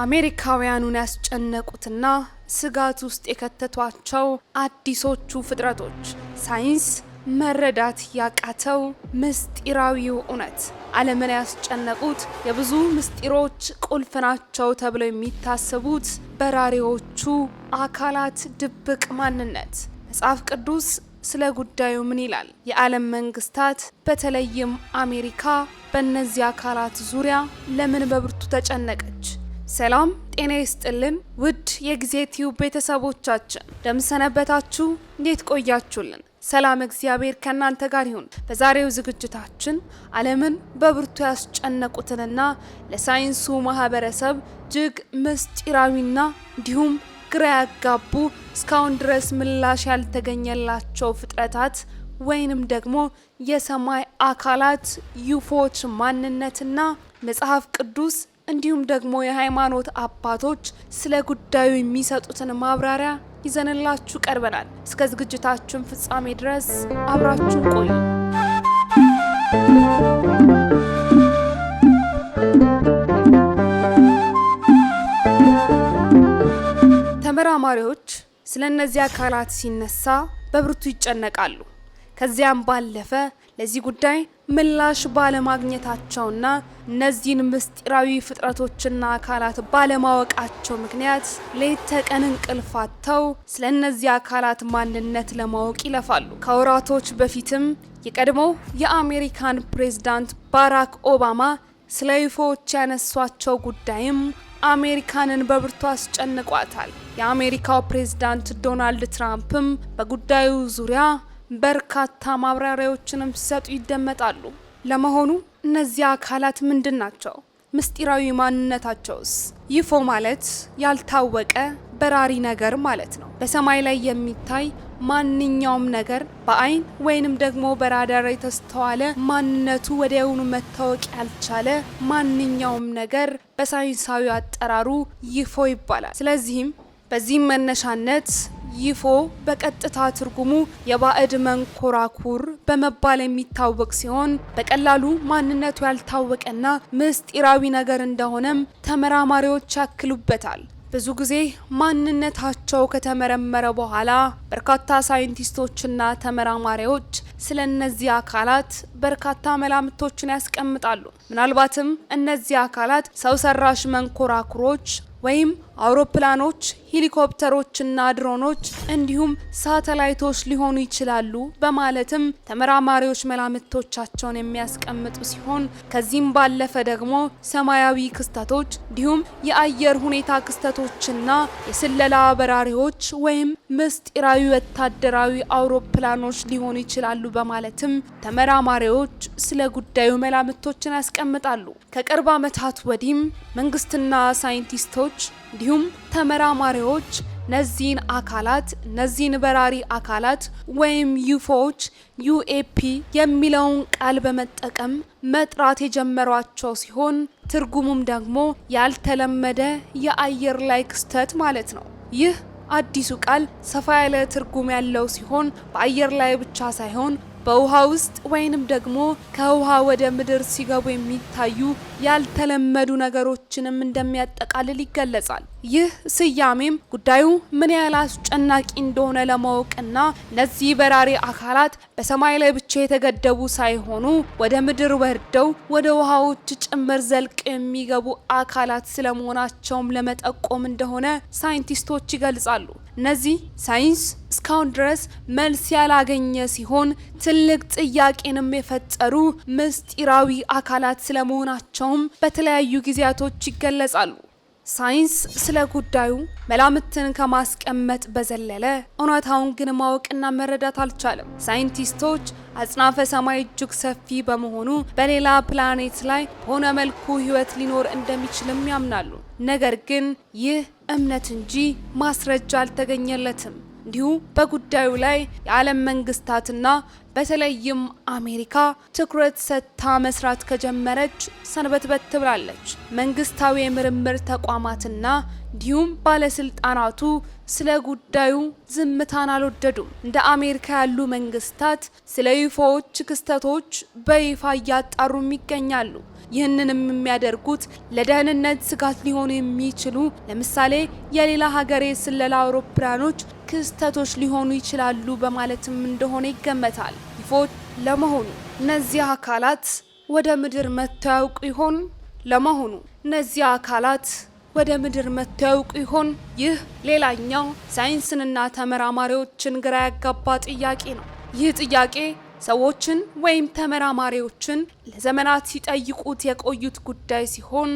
አሜሪካውያኑን ያስጨነቁትና ስጋት ውስጥ የከተቷቸው አዲሶቹ ፍጥረቶች ሳይንስ መረዳት ያቃተው ምስጢራዊው እውነት ዓለምን ያስጨነቁት የብዙ ምስጢሮች ቁልፍ ናቸው ተብለው የሚታሰቡት በራሪዎቹ አካላት ድብቅ ማንነት። መጽሐፍ ቅዱስ ስለ ጉዳዩ ምን ይላል? የዓለም መንግስታት በተለይም አሜሪካ በእነዚህ አካላት ዙሪያ ለምን በብርቱ ተጨነቀች? ሰላም ጤና ይስጥልን ውድ የጊዜ ቲዩብ ቤተሰቦቻችን፣ እንደምሰነበታችሁ? እንዴት ቆያችሁልን? ሰላም እግዚአብሔር ከናንተ ጋር ይሁን። በዛሬው ዝግጅታችን ዓለምን በብርቱ ያስጨነቁትንና ለሳይንሱ ማህበረሰብ እጅግ ምስጢራዊና እንዲሁም ግራ ያጋቡ እስካሁን ድረስ ምላሽ ያልተገኘላቸው ፍጥረታት ወይንም ደግሞ የሰማይ አካላት ዩፎዎች ማንነትና መጽሐፍ ቅዱስ እንዲሁም ደግሞ የሃይማኖት አባቶች ስለ ጉዳዩ የሚሰጡትን ማብራሪያ ይዘንላችሁ ቀርበናል። እስከ ዝግጅታችን ፍጻሜ ድረስ አብራችሁን ቆዩ። ተመራማሪዎች ስለ እነዚህ አካላት ሲነሳ በብርቱ ይጨነቃሉ። ከዚያም ባለፈ ለዚህ ጉዳይ ምላሽ ባለማግኘታቸውና እነዚህን ምስጢራዊ ፍጥረቶችና አካላት ባለማወቃቸው ምክንያት ሌት ተቀን እንቅልፍ አጥተው ስለ እነዚህ አካላት ማንነት ለማወቅ ይለፋሉ። ከወራቶች በፊትም የቀድሞው የአሜሪካን ፕሬዝዳንት ባራክ ኦባማ ስለ ዩፎዎች ያነሷቸው ጉዳይም አሜሪካንን በብርቱ አስጨንቋታል። የአሜሪካው ፕሬዝዳንት ዶናልድ ትራምፕም በጉዳዩ ዙሪያ በርካታ ማብራሪያዎችንም ሲሰጡ ይደመጣሉ። ለመሆኑ እነዚህ አካላት ምንድን ናቸው? ምስጢራዊ ማንነታቸውስ? ዩፎ ማለት ያልታወቀ በራሪ ነገር ማለት ነው። በሰማይ ላይ የሚታይ ማንኛውም ነገር በአይን ወይንም ደግሞ በራዳር የተስተዋለ ማንነቱ ወዲያውኑ መታወቅ ያልቻለ ማንኛውም ነገር በሳይንሳዊ አጠራሩ ዩፎ ይባላል። ስለዚህም በዚህም መነሻነት ዩፎ በቀጥታ ትርጉሙ የባዕድ መንኮራኩር በመባል የሚታወቅ ሲሆን በቀላሉ ማንነቱ ያልታወቀና ምስጢራዊ ነገር እንደሆነም ተመራማሪዎች ያክሉበታል። ብዙ ጊዜ ማንነታቸው ከተመረመረ በኋላ በርካታ ሳይንቲስቶችና ተመራማሪዎች ስለ እነዚህ አካላት በርካታ መላምቶችን ያስቀምጣሉ። ምናልባትም እነዚህ አካላት ሰው ሰራሽ መንኮራኩሮች ወይም አውሮፕላኖች፣ ሄሊኮፕተሮችና ድሮኖች እንዲሁም ሳተላይቶች ሊሆኑ ይችላሉ በማለትም ተመራማሪዎች መላምቶቻቸውን የሚያስቀምጡ ሲሆን ከዚህም ባለፈ ደግሞ ሰማያዊ ክስተቶች እንዲሁም የአየር ሁኔታ ክስተቶችና የስለላ በራሪዎች ወይም ምስጢራዊ ወታደራዊ አውሮፕላኖች ሊሆኑ ይችላሉ በማለትም ተመራማሪዎች ስለ ጉዳዩ መላምቶችን ያስቀምጣሉ። ከቅርብ ዓመታት ወዲህም መንግስትና ሳይንቲስቶች እንዲሁም ተመራማሪዎች እነዚህን በራሪ አካላት ወይም ዩፎዎች ዩኤፒ የሚለውን ቃል በመጠቀም መጥራት የጀመሯቸው ሲሆን ትርጉሙም ደግሞ ያልተለመደ የአየር ላይ ክስተት ማለት ነው። ይህ አዲሱ ቃል ሰፋ ያለ ትርጉም ያለው ሲሆን በአየር ላይ ብቻ ሳይሆን በውሃ ውስጥ ወይንም ደግሞ ከውሃ ወደ ምድር ሲገቡ የሚታዩ ያልተለመዱ ነገሮችንም እንደሚያጠቃልል ይገለጻል። ይህ ስያሜም ጉዳዩ ምን ያህል አስጨናቂ እንደሆነ ለማወቅና እነዚህ በራሪ አካላት በሰማይ ላይ ብቻ የተገደቡ ሳይሆኑ ወደ ምድር ወርደው ወደ ውሃዎች ጭምር ዘልቀው የሚገቡ አካላት ስለመሆናቸውም ለመጠቆም እንደሆነ ሳይንቲስቶች ይገልጻሉ። እነዚህ ሳይንስ እስካሁን ድረስ መልስ ያላገኘ ሲሆን ትልቅ ጥያቄንም የፈጠሩ ምስጢራዊ አካላት ስለመሆናቸውም በተለያዩ ጊዜያቶች ይገለጻሉ። ሳይንስ ስለ ጉዳዩ መላምትን ከማስቀመጥ በዘለለ እውነታውን ግን ማወቅና መረዳት አልቻለም። ሳይንቲስቶች አጽናፈ ሰማይ እጅግ ሰፊ በመሆኑ በሌላ ፕላኔት ላይ በሆነ መልኩ ሕይወት ሊኖር እንደሚችልም ያምናሉ። ነገር ግን ይህ እምነት እንጂ ማስረጃ አልተገኘለትም። እንዲሁ በጉዳዩ ላይ የዓለም መንግስታትና በተለይም አሜሪካ ትኩረት ሰጥታ መስራት ከጀመረች ሰንበትበት ብላለች። መንግስታዊ የምርምር ተቋማትና እንዲሁም ባለስልጣናቱ ስለ ጉዳዩ ዝምታን አልወደዱም። እንደ አሜሪካ ያሉ መንግስታት ስለ ዩፎዎች ክስተቶች በይፋ እያጣሩም ይገኛሉ። ይህንንም የሚያደርጉት ለደህንነት ስጋት ሊሆኑ የሚችሉ ለምሳሌ የሌላ ሀገር የስለላ አውሮፕላኖች ክስተቶች ሊሆኑ ይችላሉ በማለትም እንደሆነ ይገመታል። ዩፎዎች ለመሆኑ እነዚህ አካላት ወደ ምድር መጥተው ያውቁ ይሆን? ለመሆኑ እነዚህ አካላት ወደ ምድር መጥተው ያውቁ ይሆን? ይህ ሌላኛው ሳይንስንና ተመራማሪዎችን ግራ ያጋባ ጥያቄ ነው። ይህ ጥያቄ ሰዎችን ወይም ተመራማሪዎችን ለዘመናት ሲጠይቁት የቆዩት ጉዳይ ሲሆን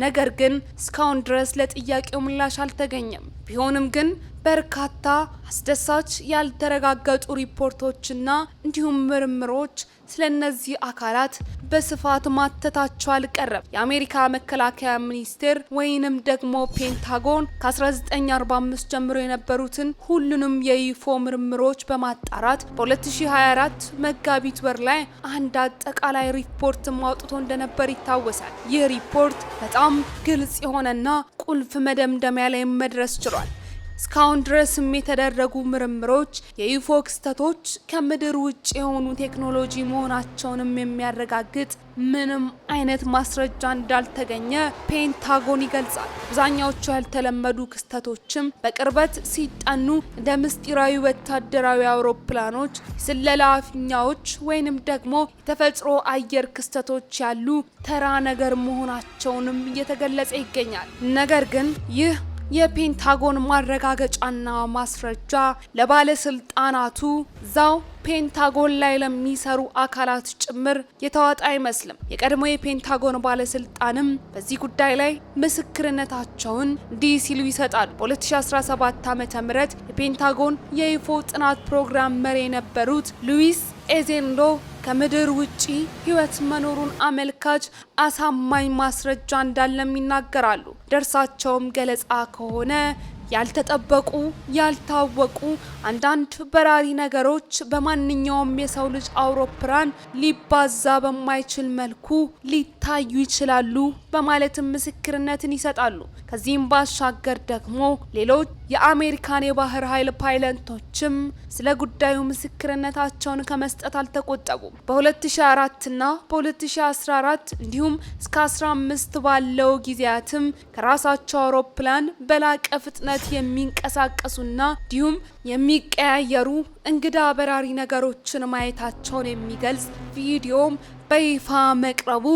ነገር ግን እስካሁን ድረስ ለጥያቄው ምላሽ አልተገኘም። ቢሆንም ግን በርካታ አስደሳች ያልተረጋገጡ ሪፖርቶችና እንዲሁም ምርምሮች ስለነዚህ አካላት በስፋት ማተታቸው አልቀረም። የአሜሪካ መከላከያ ሚኒስቴር ወይንም ደግሞ ፔንታጎን ከ1945 ጀምሮ የነበሩትን ሁሉንም የዩፎ ምርምሮች በማጣራት በ2024 መጋቢት ወር ላይ አንድ አጠቃላይ ሪፖርት አውጥቶ እንደነበር ይታወሳል። ይህ ሪፖርት በጣም ግልጽ የሆነና ቁልፍ መደምደሚያ ላይ መድረስ ችሏል። እስካሁን ድረስም የተደረጉ ምርምሮች የዩፎ ክስተቶች ከምድር ውጭ የሆኑ ቴክኖሎጂ መሆናቸውንም የሚያረጋግጥ ምንም አይነት ማስረጃ እንዳልተገኘ ፔንታጎን ይገልጻል። አብዛኛዎቹ ያልተለመዱ ክስተቶችም በቅርበት ሲጠኑ እንደ ምስጢራዊ ወታደራዊ አውሮፕላኖች፣ የስለላ ፊኛዎች ወይንም ደግሞ የተፈጥሮ አየር ክስተቶች ያሉ ተራ ነገር መሆናቸውንም እየተገለጸ ይገኛል። ነገር ግን ይህ የፔንታጎን ማረጋገጫና ማስረጃ ለባለስልጣናቱ ዛው ፔንታጎን ላይ ለሚሰሩ አካላት ጭምር የተዋጣ አይመስልም። የቀድሞ የፔንታጎን ባለስልጣንም በዚህ ጉዳይ ላይ ምስክርነታቸውን እንዲህ ሲሉ ይሰጣሉ። በ2017 ዓ.ም የፔንታጎን የዩፎ ጥናት ፕሮግራም መሪ የነበሩት ሉዊስ ኤዜንዶ ከምድር ውጪ ህይወት መኖሩን አመልካች አሳማኝ ማስረጃ እንዳለም ይናገራሉ። ደርሳቸውም ገለጻ ከሆነ ያልተጠበቁ ያልታወቁ አንዳንድ በራሪ ነገሮች በማንኛውም የሰው ልጅ አውሮፕላን ሊባዛ በማይችል መልኩ ሊታዩ ይችላሉ በማለትም ምስክርነትን ይሰጣሉ። ከዚህም ባሻገር ደግሞ ሌሎች የአሜሪካን የባህር ኃይል ፓይለቶችም ስለ ጉዳዩ ምስክርነታቸውን ከመስጠት አልተቆጠቡም። በ2004 እና በ2014 እንዲሁም እስከ 15 ባለው ጊዜያትም ከራሳቸው አውሮፕላን በላቀ ፍጥነት የሚንቀሳቀሱና እንዲሁም የሚቀያየሩ እንግዳ በራሪ ነገሮችን ማየታቸውን የሚገልጽ ቪዲዮም በይፋ መቅረቡ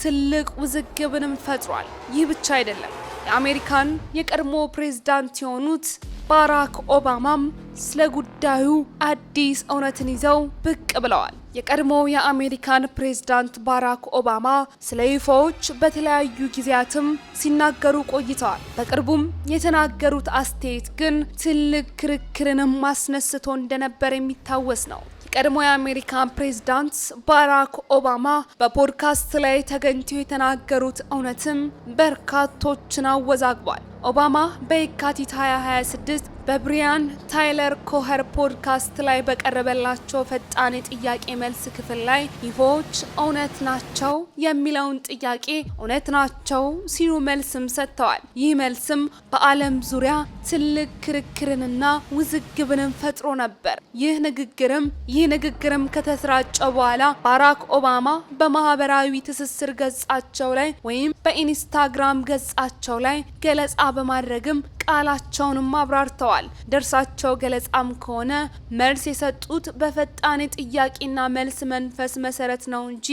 ትልቅ ውዝግብንም ፈጥሯል። ይህ ብቻ አይደለም። የአሜሪካን የቀድሞ ፕሬዝዳንት የሆኑት ባራክ ኦባማም ስለ ጉዳዩ አዲስ እውነትን ይዘው ብቅ ብለዋል። የቀድሞው የአሜሪካን ፕሬዝዳንት ባራክ ኦባማ ስለ ዩፎዎች በተለያዩ ጊዜያትም ሲናገሩ ቆይተዋል። በቅርቡም የተናገሩት አስተያየት ግን ትልቅ ክርክርንም አስነስቶ እንደነበር የሚታወስ ነው። የቀድሞ የአሜሪካን ፕሬዝዳንት ባራክ ኦባማ በፖድካስት ላይ ተገኝተው የተናገሩት እውነትም በርካቶችን አወዛግቧል። ኦባማ በየካቲት 2026 በብሪያን ታይለር ኮኸር ፖድካስት ላይ በቀረበላቸው ፈጣን የጥያቄ መልስ ክፍል ላይ ዩፎዎች እውነት ናቸው የሚለውን ጥያቄ እውነት ናቸው ሲሉ መልስም ሰጥተዋል። ይህ መልስም በዓለም ዙሪያ ትልቅ ክርክርንና ውዝግብንም ፈጥሮ ነበር። ይህ ንግግርም ከተሰራጨ በኋላ ባራክ ኦባማ በማህበራዊ ትስስር ገጻቸው ላይ ወይም በኢንስታግራም ገጻቸው ላይ ገለጻ በማድረግም ቃላቸውንም አብራርተዋል። ደርሳቸው ገለጻም ከሆነ መልስ የሰጡት በፈጣን ጥያቄና መልስ መንፈስ መሰረት ነው እንጂ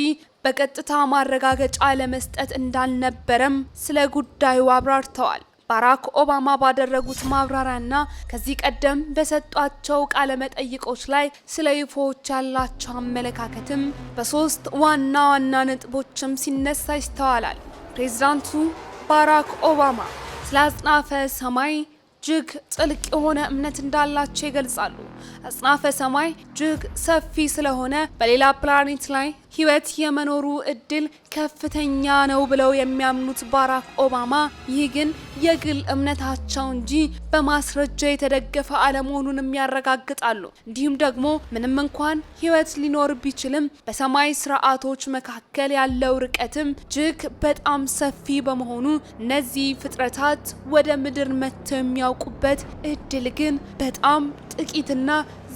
በቀጥታ ማረጋገጫ ለመስጠት እንዳልነበረም ስለ ጉዳዩ አብራርተዋል። ባራክ ኦባማ ባደረጉት ማብራሪያና ከዚህ ቀደም በሰጧቸው ቃለ መጠይቆች ላይ ስለ ዩፎዎች ያላቸው አመለካከትም በሶስት ዋና ዋና ነጥቦችም ሲነሳ ይስተዋላል። ፕሬዝዳንቱ ባራክ ኦባማ ስለ አጽናፈ ሰማይ እጅግ ጥልቅ የሆነ እምነት እንዳላቸው ይገልጻሉ። አጽናፈ ሰማይ እጅግ ሰፊ ስለሆነ በሌላ ፕላኔት ላይ ህይወት የመኖሩ እድል ከፍተኛ ነው ብለው የሚያምኑት ባራክ ኦባማ ይህ ግን የግል እምነታቸው እንጂ በማስረጃ የተደገፈ አለመሆኑንም ያረጋግጣሉ። እንዲሁም ደግሞ ምንም እንኳን ህይወት ሊኖር ቢችልም በሰማይ ስርዓቶች መካከል ያለው ርቀትም እጅግ በጣም ሰፊ በመሆኑ እነዚህ ፍጥረታት ወደ ምድር መጥተው የሚያውቁበት እድል ግን በጣም ጥቂትና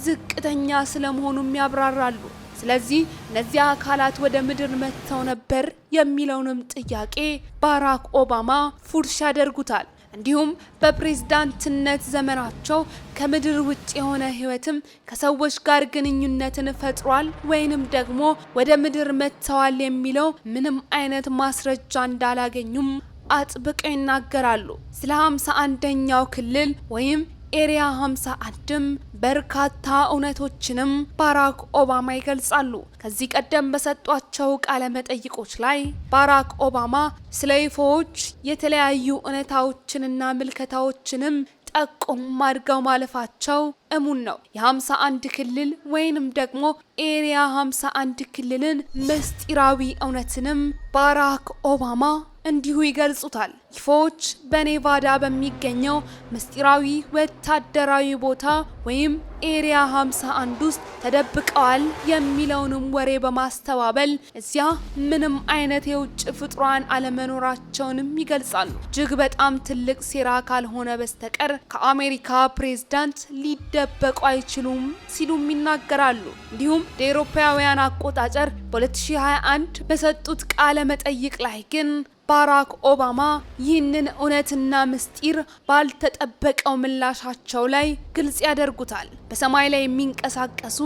ዝቅተኛ ስለመሆኑም ያብራራሉ። ስለዚህ እነዚህ አካላት ወደ ምድር መጥተው ነበር የሚለውንም ጥያቄ ባራክ ኦባማ ፉርሽ ያደርጉታል። እንዲሁም በፕሬዝዳንትነት ዘመናቸው ከምድር ውጭ የሆነ ህይወትም ከሰዎች ጋር ግንኙነትን ፈጥሯል ወይንም ደግሞ ወደ ምድር መጥተዋል የሚለው ምንም አይነት ማስረጃ እንዳላገኙም አጥብቀው ይናገራሉ። ስለ 51ኛው ክልል ወይም ኤሪያ 51ም በርካታ እውነቶችንም ባራክ ኦባማ ይገልጻሉ። ከዚህ ቀደም በሰጧቸው ቃለ መጠይቆች ላይ ባራክ ኦባማ ስለ ዩፎዎች የተለያዩ እውነታዎችንና ምልከታዎችንም ጠቁም አድርገው ማለፋቸው እሙን ነው። የ51 ክልል ወይንም ደግሞ ኤሪያ 51 ክልልን ምስጢራዊ እውነትንም ባራክ ኦባማ እንዲሁ ይገልጹታል። ዩፎዎች በኔቫዳ በሚገኘው ምስጢራዊ ወታደራዊ ቦታ ወይም ኤሪያ 51 ውስጥ ተደብቀዋል የሚለውንም ወሬ በማስተባበል እዚያ ምንም አይነት የውጭ ፍጡራን አለመኖራቸውንም ይገልጻሉ። እጅግ በጣም ትልቅ ሴራ ካልሆነ በስተቀር ከአሜሪካ ፕሬዝዳንት ሊደበቁ አይችሉም ሲሉም ይናገራሉ። እንዲሁም የአውሮፓውያን አቆጣጠር በ2021 በሰጡት ቃለ መጠይቅ ላይ ግን ባራክ ኦባማ ይህንን እውነትና ምስጢር ባልተጠበቀው ምላሻቸው ላይ ግልጽ ያደርጉታል። በሰማይ ላይ የሚንቀሳቀሱ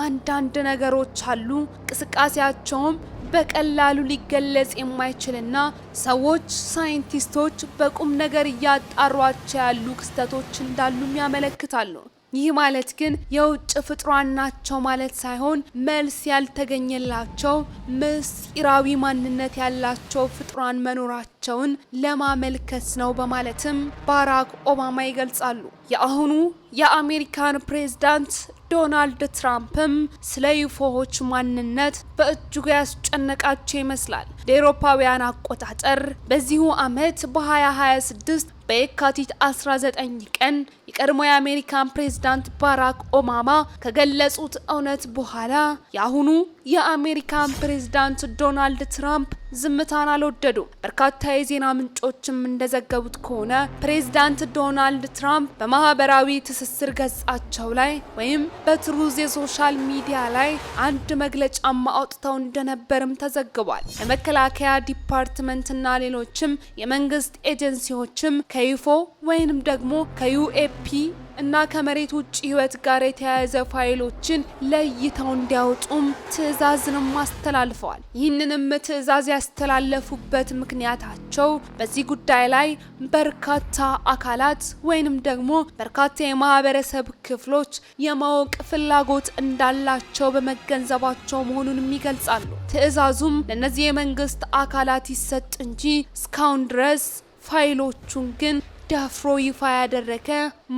አንዳንድ ነገሮች አሉ። እንቅስቃሴያቸውም በቀላሉ ሊገለጽ የማይችልና ሰዎች ሳይንቲስቶች በቁም ነገር እያጣሯቸው ያሉ ክስተቶች እንዳሉም ያመለክታሉ። ይህ ማለት ግን የውጭ ፍጡራን ናቸው ማለት ሳይሆን መልስ ያልተገኘላቸው ምስጢራዊ ማንነት ያላቸው ፍጡራን መኖራቸውን ለማመልከት ነው በማለትም ባራክ ኦባማ ይገልጻሉ። የአሁኑ የአሜሪካን ፕሬዝዳንት ዶናልድ ትራምፕም ስለ ዩፎዎች ማንነት በእጅጉ ያስጨነቃቸው ይመስላል። ለአውሮፓውያን አቆጣጠር በዚሁ ዓመት በ2026 በየካቲት 19 ቀን የቀድሞ የአሜሪካን ፕሬዝዳንት ባራክ ኦባማ ከገለጹት እውነት በኋላ የአሁኑ የአሜሪካን ፕሬዝዳንት ዶናልድ ትራምፕ ዝምታን አልወደዱ። በርካታ የዜና ምንጮችም እንደዘገቡት ከሆነ ፕሬዝዳንት ዶናልድ ትራምፕ በማህበራዊ ትስስር ገጻቸው ላይ ወይም በትሩዝ የሶሻል ሚዲያ ላይ አንድ መግለጫ አውጥተው እንደነበርም ተዘግቧል። የመከላከያ ዲፓርትመንትና ሌሎችም የመንግስት ኤጀንሲዎችም ከዩፎ ወይንም ደግሞ ከዩኤፒ እና ከመሬት ውጭ ህይወት ጋር የተያያዘ ፋይሎችን ለይተው እንዲያወጡም ትዕዛዝንም አስተላልፈዋል። ይህንንም ትዕዛዝ ያስተላለፉበት ምክንያታቸው በዚህ ጉዳይ ላይ በርካታ አካላት ወይንም ደግሞ በርካታ የማህበረሰብ ክፍሎች የማወቅ ፍላጎት እንዳላቸው በመገንዘባቸው መሆኑንም ይገልጻሉ። ትዕዛዙም ለእነዚህ የመንግስት አካላት ይሰጥ እንጂ እስካሁን ድረስ ፋይሎቹን ግን ደፍሮ ይፋ ያደረገ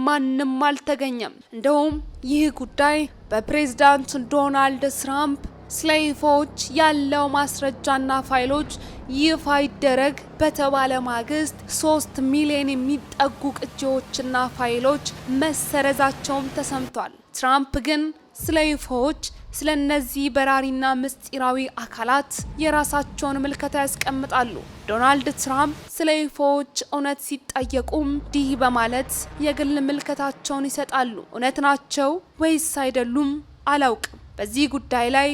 ማንም አልተገኘም። እንደውም ይህ ጉዳይ በፕሬዝዳንት ዶናልድ ትራምፕ ስለ ዩፎዎች ያለው ማስረጃና ፋይሎች ይፋ ይደረግ በተባለ ማግስት 3 ሚሊዮን የሚጠጉ ቅጂዎችና ፋይሎች መሰረዛቸውም ተሰምቷል። ትራምፕ ግን ስለ ዩፎዎች ስለ እነዚህ በራሪና ምስጢራዊ አካላት የራሳቸውን ምልከታ ያስቀምጣሉ። ዶናልድ ትራምፕ ስለ ዩፎዎች እውነት ሲጠየቁም እንዲህ በማለት የግል ምልከታቸውን ይሰጣሉ። እውነት ናቸው ወይስ አይደሉም አላውቅም። በዚህ ጉዳይ ላይ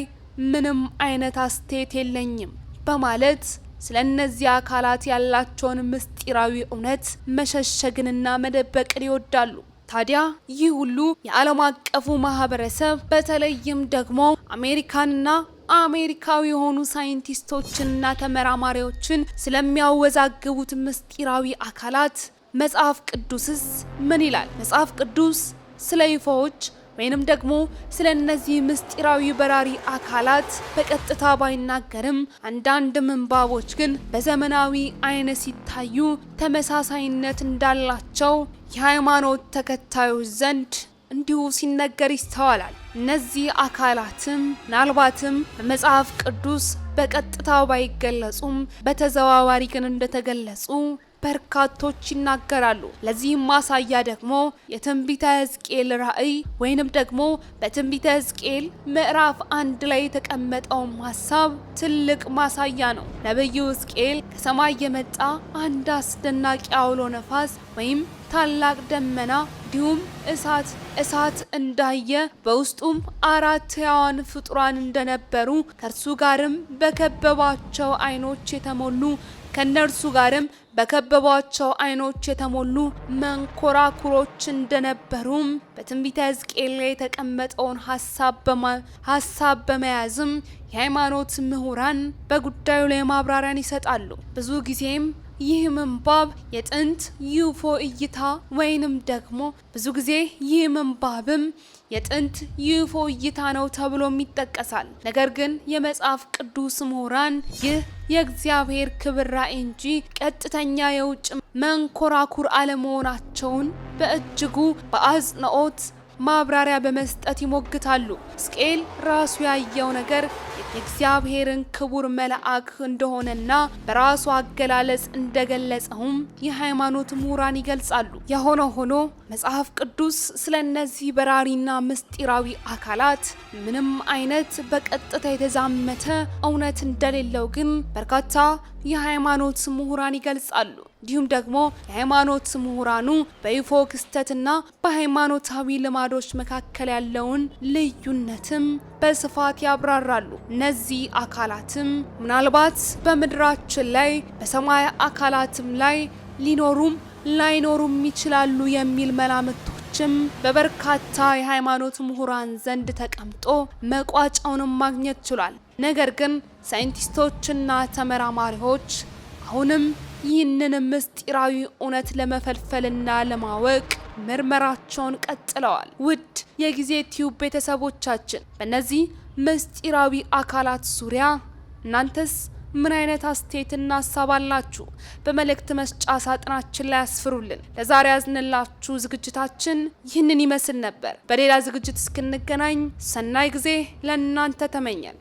ምንም አይነት አስተያየት የለኝም በማለት ስለ እነዚህ አካላት ያላቸውን ምስጢራዊ እውነት መሸሸግንና መደበቅን ይወዳሉ። ታዲያ ይህ ሁሉ የዓለም አቀፉ ማህበረሰብ በተለይም ደግሞ አሜሪካንና አሜሪካዊ የሆኑ ሳይንቲስቶችንና ተመራማሪዎችን ስለሚያወዛግቡት ምስጢራዊ አካላት መጽሐፍ ቅዱስስ ምን ይላል? መጽሐፍ ቅዱስ ስለ ዩፎዎች ወይንም ደግሞ ስለ እነዚህ ምስጢራዊ በራሪ አካላት በቀጥታ ባይናገርም አንዳንድ ምንባቦች ግን በዘመናዊ አይነ ሲታዩ ተመሳሳይነት እንዳላቸው የሃይማኖት ተከታዮች ዘንድ እንዲሁ ሲነገር ይስተዋላል። እነዚህ አካላትም ምናልባትም በመጽሐፍ ቅዱስ በቀጥታ ባይገለጹም በተዘዋዋሪ ግን እንደተገለጹ በርካቶች ይናገራሉ። ለዚህም ማሳያ ደግሞ የትንቢተ ሕዝቅኤል ራእይ ወይንም ደግሞ በትንቢተ ሕዝቅኤል ምዕራፍ 1 ላይ የተቀመጠው ሐሳብ ትልቅ ማሳያ ነው። ነብዩ ሕዝቅኤል ከሰማይ የመጣ አንድ አስደናቂ አውሎ ነፋስ ወይም ታላቅ ደመና እንዲሁም እሳት እንዳየ በውስጡም 4 ሕያዋን ፍጡራን እንደነበሩ ከእርሱ ጋርም በከበባቸው አይኖች የተሞሉ ከነርሱ ጋርም በከበቧቸው አይኖች የተሞሉ መንኮራኩሮች እንደነበሩም በትንቢተ ሕዝቅኤል ላይ የተቀመጠውን ሐሳብ በመያዝም የሃይማኖት ምሁራን በጉዳዩ ላይ ማብራሪያን ይሰጣሉ። ብዙ ጊዜም ይህ ምንባብ የጥንት ዩፎ እይታ ወይንም ደግሞ ብዙ ጊዜ ይህ ምንባብም የጥንት ዩፎ እይታ ነው ተብሎም ይጠቀሳል። ነገር ግን የመጽሐፍ ቅዱስ ምሁራን ይህ የእግዚአብሔር ክብር ራእይ እንጂ ቀጥተኛ የውጭ መንኮራኩር አለመሆናቸውን በእጅጉ በአጽንኦት ማብራሪያ በመስጠት ይሞግታሉ። ሕዝቅኤል ራሱ ያየው ነገር የእግዚአብሔርን ክቡር መልአክ እንደሆነና በራሱ አገላለጽ እንደገለጸውም የሃይማኖት ምሁራን ይገልጻሉ። የሆነ ሆኖ መጽሐፍ ቅዱስ ስለነዚህ በራሪና ምስጢራዊ አካላት ምንም አይነት በቀጥታ የተዛመተ እውነት እንደሌለው ግን በርካታ የሃይማኖት ምሁራን ይገልጻሉ። እንዲሁም ደግሞ የሃይማኖት ምሁራኑ በይፎ ክስተትና በሃይማኖታዊ ልማዶች መካከል ያለውን ልዩነትም በስፋት ያብራራሉ። እነዚህ አካላትም ምናልባት በምድራችን ላይ በሰማይ አካላትም ላይ ሊኖሩም ላይኖሩም ይችላሉ የሚል መላምቶችም በበርካታ የሃይማኖት ምሁራን ዘንድ ተቀምጦ መቋጫውንም ማግኘት ችሏል። ነገር ግን ሳይንቲስቶችና ተመራማሪዎች አሁንም ይህንን ምስጢራዊ እውነት ለመፈልፈልና ለማወቅ ምርመራቸውን ቀጥለዋል። ውድ የጊዜ ቲዩብ ቤተሰቦቻችን በእነዚህ ምስጢራዊ አካላት ዙሪያ እናንተስ ምን አይነት አስተያየትና ሀሳብ አላችሁ? በመልእክት መስጫ ሳጥናችን ላይ አስፍሩልን። ለዛሬ ያዝንላችሁ ዝግጅታችን ይህንን ይመስል ነበር። በሌላ ዝግጅት እስክንገናኝ ሰናይ ጊዜ ለእናንተ ተመኘን።